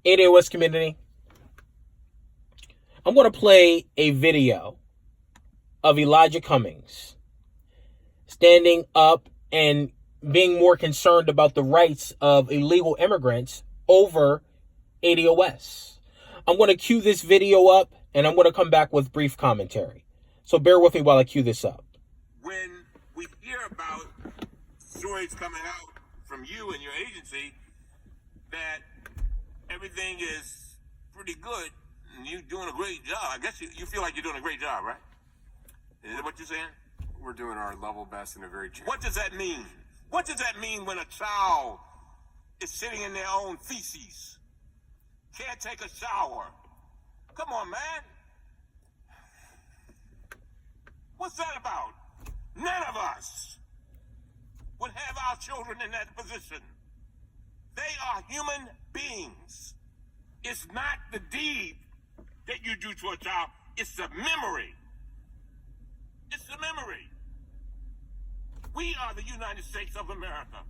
ADOS community, I'm going to play a video of Elijah Cummings standing up and being more concerned about the rights of illegal immigrants over ADOS. I'm going to cue this video up and I'm going to come back with brief commentary. So bear with me while I cue this up. When we hear about stories coming out from you and your agency that everything is pretty good and you're doing a great job, I guess you feel like you're doing a great job, right? Is that what you're saying? We're doing our level best in a very challenging. What does that mean? What does that mean when a child is sitting in their own feces? Can't take a shower. Come on, man. What's that about? None of us would have our children in that position. They are human beings. It's not the deed that you do to a child. It's the memory. It's the memory. We are the United States of America.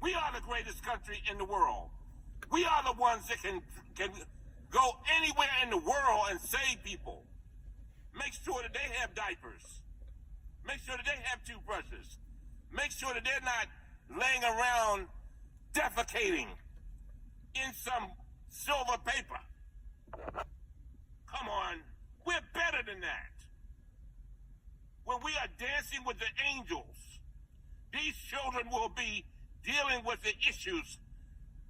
We are the greatest country in the world. We are the ones that can go anywhere in the world and save people. Make sure that they have diapers. Make sure that they have toothbrushes. Make sure that they're not laying around defecating in some silver paper. Come on, we're better than that. When we are dancing with the angels, these children will be dealing with the issues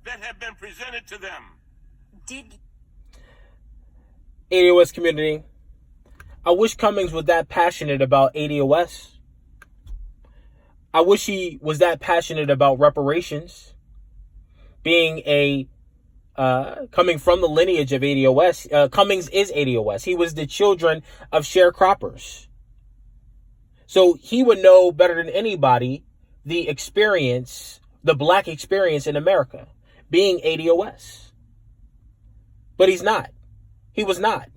that have been presented to them. ADOS community, I wish Cummings was that passionate about ADOS. I wish he was that passionate about reparations. Being coming from the lineage of ADOS, Cummings is ADOS. He was the children of sharecroppers. So he would know better than anybody the experience, the black experience in America, being ADOS. But he's not. He was not.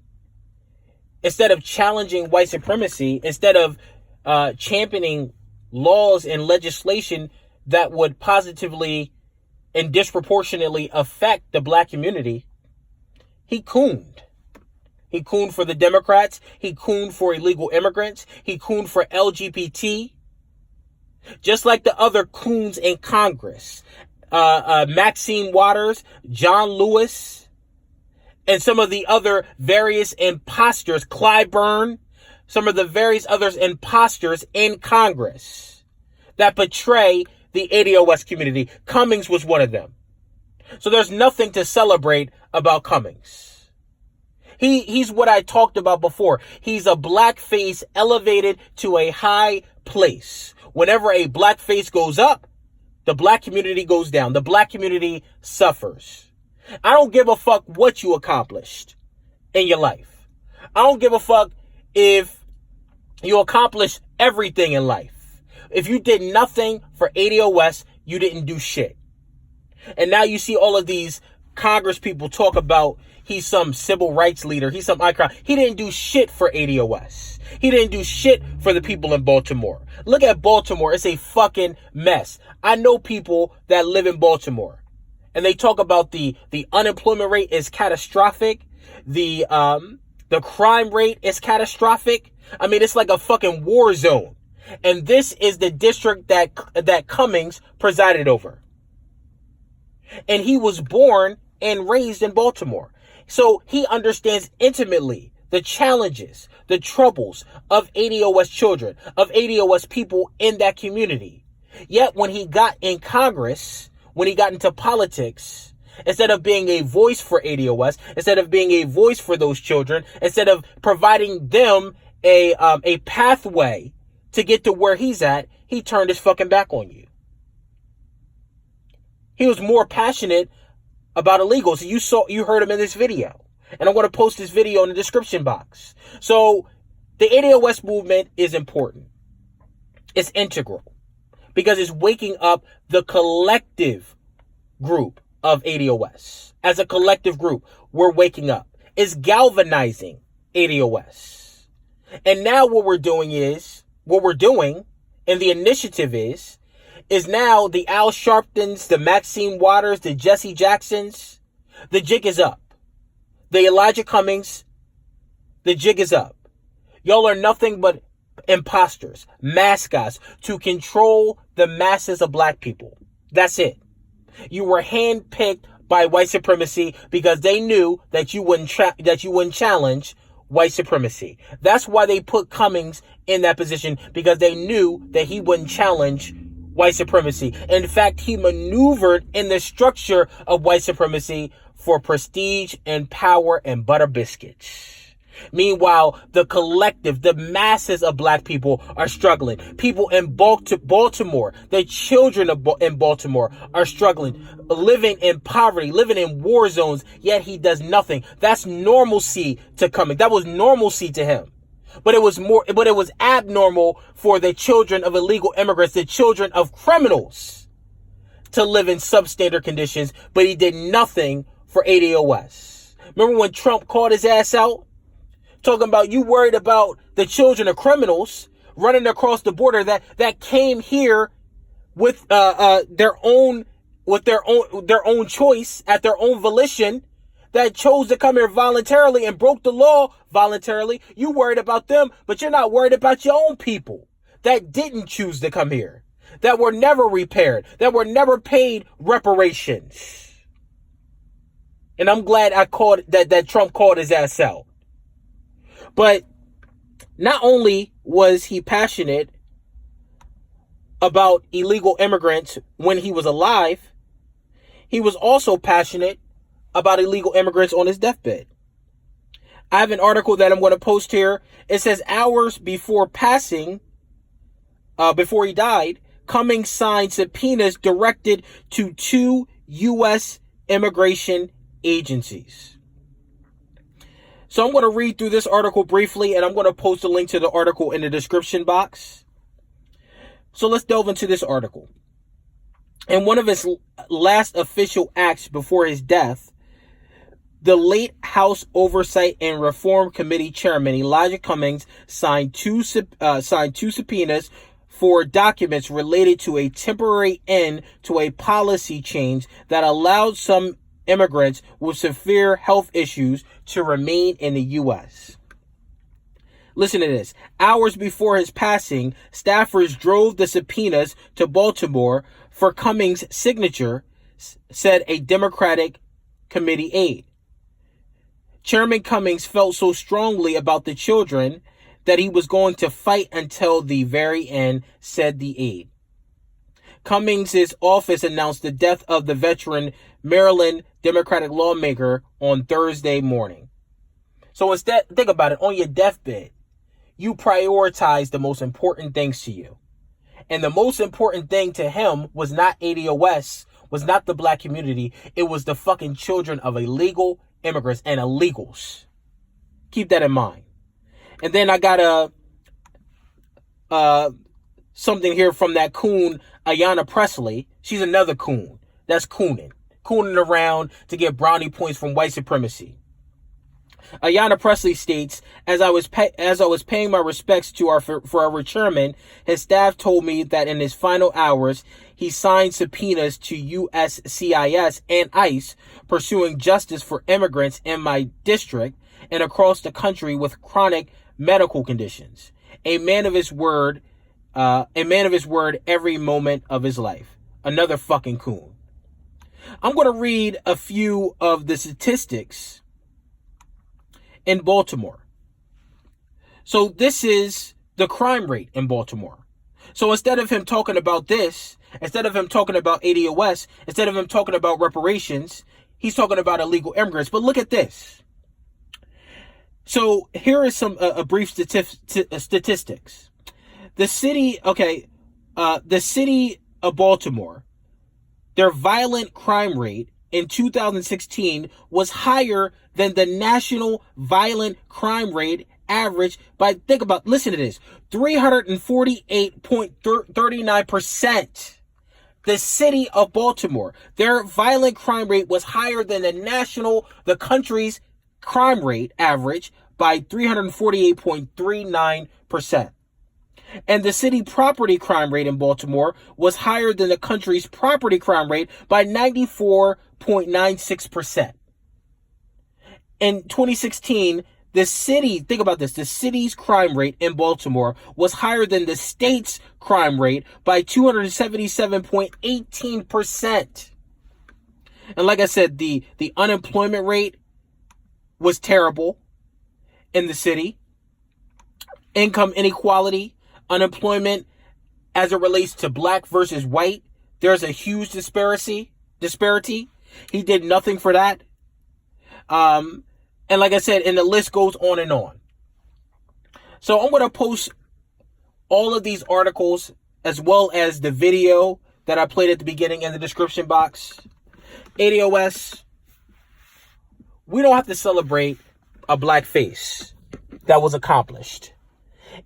Instead of challenging white supremacy, instead of championing laws and legislation that would positively and disproportionately affect the black community, he cooned. He cooned for the Democrats. He cooned for illegal immigrants. He cooned for LGBT. Just like the other coons in Congress. Maxine Waters, John Lewis, and some of the other various imposters, Clyburn, some of the various others imposters in Congress that betray the ADOS community. Cummings was one of them. So there's nothing to celebrate about Cummings. He's what I talked about before. He's a black face elevated to a high place. Whenever a black face goes up, the black community goes down. The black community suffers. I don't give a fuck what you accomplished in your life. I don't give a fuck if you accomplished everything in life. If you did nothing for ADOS, you didn't do shit. And now you see all of these Congress people talk about he's some civil rights leader. He's some icon. He didn't do shit for ADOS. He didn't do shit for the people in Baltimore. Look at Baltimore. It's a fucking mess. I know people that live in Baltimore and they talk about the unemployment rate is catastrophic. The crime rate is catastrophic. I mean, it's like a fucking war zone. And this is the district that Cummings presided over. And he was born and raised in Baltimore. So he understands intimately the challenges, the troubles of ADOS children, of ADOS people in that community. Yet when he got in Congress, when he got into politics, instead of being a voice for ADOS, instead of being a voice for those children, instead of providing them a pathway to get to where he's at, he turned his fucking back on you. He was more passionate about illegals. You heard him in this video. And I'm going to post this video in the description box. So the ADOS movement is important. It's integral because it's waking up the collective group of ADOS. As a collective group, we're waking up. It's galvanizing ADOS. And now what we're doing, and the initiative is now the Al Sharptons, the Maxine Waters, the Jesse Jacksons, The jig is up. The Elijah Cummings, the jig is up. Y'all are nothing but imposters, mascots to control the masses of black people. That's it. You were handpicked by white supremacy because they knew that you wouldn't challenge white supremacy. That's why they put Cummings in that position, because they knew that he wouldn't challenge white supremacy. In fact, he maneuvered in the structure of white supremacy for prestige and power and butter biscuits. Meanwhile, the collective, the masses of black people are struggling. People in Baltimore, the children in Baltimore are struggling, living in poverty, living in war zones, yet he does nothing. That's normalcy to Cummings. That was normalcy to him. But it was abnormal for the children of illegal immigrants, the children of criminals, to live in substandard conditions, but he did nothing for ADOS. Remember when Trump called his ass out? Talking about, you worried about the children of criminals running across the border that came here with their own choice, at their own volition, that chose to come here voluntarily and broke the law voluntarily. You worried about them, but you're not worried about your own people that didn't choose to come here, that were never repaired, that were never paid reparations. And I'm glad that Trump called his ass out. But not only was he passionate about illegal immigrants when he was alive, he was also passionate about illegal immigrants on his deathbed. I have an article that I'm going to post here. It says hours before passing, before he died, Cummings signed subpoenas directed to 2 U.S. immigration agencies. So I'm going to read through this article briefly, and I'm going to post a link to the article in the description box. So let's delve into this article. In one of his last official acts before his death, the late House Oversight and Reform Committee Chairman Elijah Cummings signed two subpoenas for documents related to a temporary end to a policy change that allowed some immigrants with severe health issues to remain in the U.S. Listen to this. Hours before his passing, staffers drove the subpoenas to Baltimore for Cummings' signature, said a Democratic committee aide. Chairman Cummings felt so strongly about the children that he was going to fight until the very end, said the aide. Cummings' office announced the death of the veteran Maryland Democratic lawmaker on Thursday morning. So instead, think about it, on your deathbed, you prioritize the most important things to you. And the most important thing to him was not ADOS, was not the black community. It was the fucking children of illegal immigrants and illegals. Keep that in mind. And then I got something here from that coon, Ayanna Pressley. She's another coon. That's cooning around to get brownie points from white supremacy. Ayanna Pressley states, as I was paying my respects to our forever chairman, his staff told me that in his final hours, he signed subpoenas to USCIS and ICE, pursuing justice for immigrants in my district and across the country with chronic medical conditions. A man of his word every moment of his life. Another fucking coon. I'm going to read a few of the statistics in Baltimore. So this is the crime rate in Baltimore. So instead of him talking about this, instead of him talking about ADOS, instead of him talking about reparations, he's talking about illegal immigrants. But look at this. So here is some a brief statistics. The city of Baltimore, their violent crime rate in 2016 was higher than the national violent crime rate average by, listen to this, 348.39%. The city of Baltimore, their violent crime rate was higher than the country's crime rate average by 348.39%. And the city property crime rate in Baltimore was higher than the country's property crime rate by 94.96%. In 2016, the city, think about this, the city's crime rate in Baltimore was higher than the state's crime rate by 277.18%. And like I said, the unemployment rate was terrible in the city. Income inequality, unemployment as it relates to black versus white, there's a huge disparity. He did nothing for that. And like I said, and the list goes on and on. So I'm going to post all of these articles as well as the video that I played at the beginning in the description box. ADOS, we don't have to celebrate a black face that was accomplished.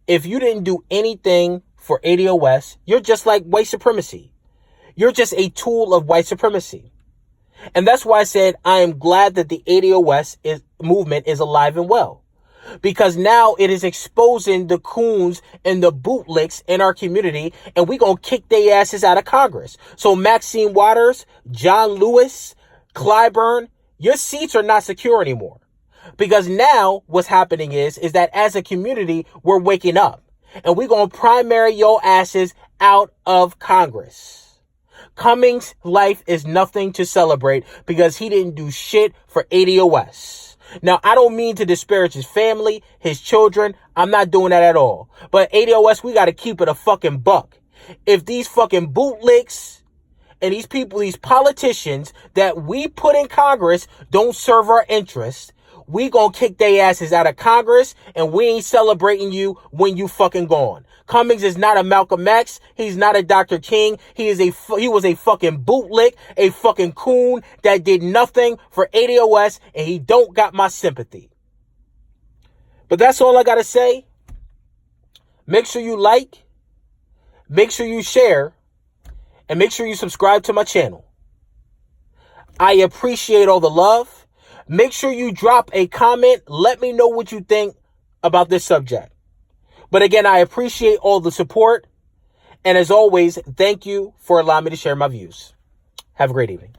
If you didn't do anything for ADOS, you're just like white supremacy. You're just a tool of white supremacy. And that's why I said I am glad that the ADOS movement is alive and well. Because now it is exposing the coons and the bootlicks in our community, and we're going to kick their asses out of Congress. So Maxine Waters, John Lewis, Clyburn, your seats are not secure anymore. Because now what's happening is that as a community, we're waking up. And we're going to primary your asses out of Congress. Cummings' life is nothing to celebrate because he didn't do shit for ADOS. Now, I don't mean to disparage his family, his children. I'm not doing that at all. But ADOS, we got to keep it a fucking buck. If these fucking bootlicks and these people, these politicians that we put in Congress don't serve our interests, we gonna kick their asses out of Congress, and we ain't celebrating you when you fucking gone. Cummings is not a Malcolm X. He's not a Dr. King. He was a fucking bootlick, a fucking coon that did nothing for ADOS, and he don't got my sympathy. But that's all I gotta say. Make sure you like, make sure you share, and make sure you subscribe to my channel. I appreciate all the love. Make sure you drop a comment. Let me know what you think about this subject. But again, I appreciate all the support. And as always, thank you for allowing me to share my views. Have a great evening.